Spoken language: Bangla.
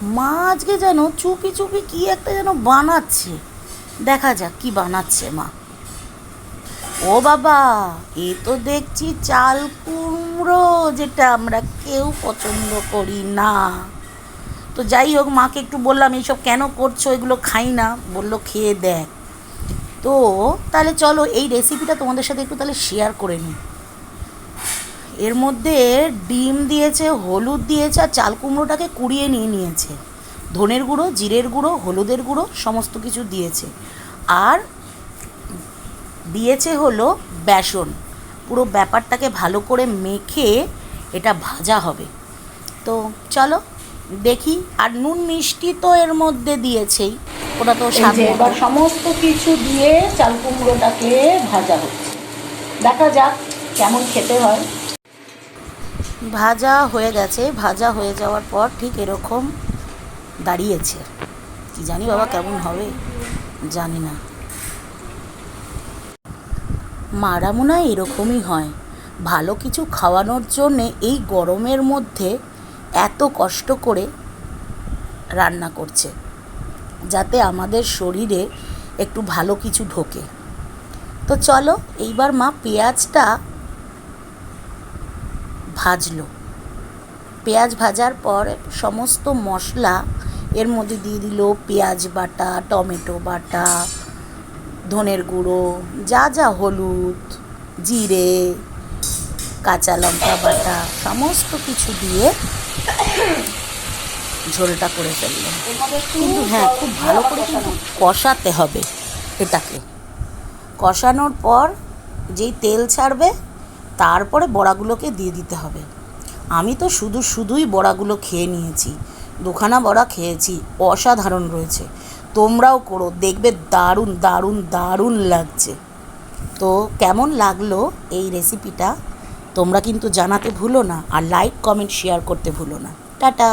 মা আজকে যেন চুপি চুপি কি একটা যেন বানাচ্ছে। দেখা যাক কি বানাচ্ছে মা। ও বাবা, এ তো দেখছি চাল কুমড়ো, যেটা আমরা কেউ পছন্দ করি না। তো যাই হোক, মাকে একটু বললাম এইসব কেন করছো, এগুলো খাই না। বললো খেয়ে দেখ। তো তাহলে চলো এই রেসিপিটা তোমাদের সাথে একটু তাহলে শেয়ার করে নিই। এর মধ্যে ডিম দিয়েছে, হলুদ দিয়েছে, আর চাল কুমড়োটাকে কুড়িয়ে নিয়ে নিয়েছে। ধনের গুঁড়ো, জিরের গুঁড়ো, হলুদের গুঁড়ো সমস্ত কিছু দিয়েছে। আর দিয়েছে হলো বেসন। পুরো ব্যাপারটাকে ভালো করে মেখে এটা ভাজা হবে। তো চলো দেখি। আর নুন মিষ্টি তো এর মধ্যে দিয়েছেই, ওটা তো স্বাদ মতো। এবার সমস্ত কিছু দিয়ে চাল কুমড়োটাকে ভাজা হচ্ছে। দেখা যাক কেমন খেতে হয়। ভাজা হয়ে গেছে। ভাজা হয়ে যাওয়ার পর ঠিক এরকম দাঁড়িয়েছে। কি জানি বাবা কেমন হবে, জানি না। মারা মনে হয় এরকমই হয়। ভালো কিছু খাওয়ানোর জন্যে এই গরমের মধ্যে এত কষ্ট করে রান্না করছে, যাতে আমাদের শরীরে একটু ভালো কিছু ঢোকে। তো চলো এইবার মা পেঁয়াজটা ভাজলো। পেঁয়াজ ভাজার পর সমস্ত মশলা এর মধ্যে দিয়ে দিল। পেঁয়াজ বাটা, টমেটো বাটা, ধনের গুঁড়ো, যা যা, হলুদ, জিরে, কাঁচা লঙ্কা বাটা, সমস্ত কিছু দিয়ে ঝোলটা করে ফেললো। কিন্তু হ্যাঁ, খুব ভালো করে কিন্তু কষাতে হবে এটাকে। কষানোর পর যেই তেল ছাড়বে, তারপরে বড়াগুলোকে দিয়ে দিতে হবে। আমি তো শুধুই বড়াগুলো খেয়ে নিয়েছি। দুখানা বড়া খেয়েছি, অসাধারণ রয়েছে। তোমরাও করো, দেখবে দারুণ দারুণ দারুণ লাগছে। তো কেমন লাগলো এই রেসিপিটা তোমরা কিন্তু জানাতে ভুলো না। আর লাইক, কমেন্ট, শেয়ার করতে ভুলো না। টাটা।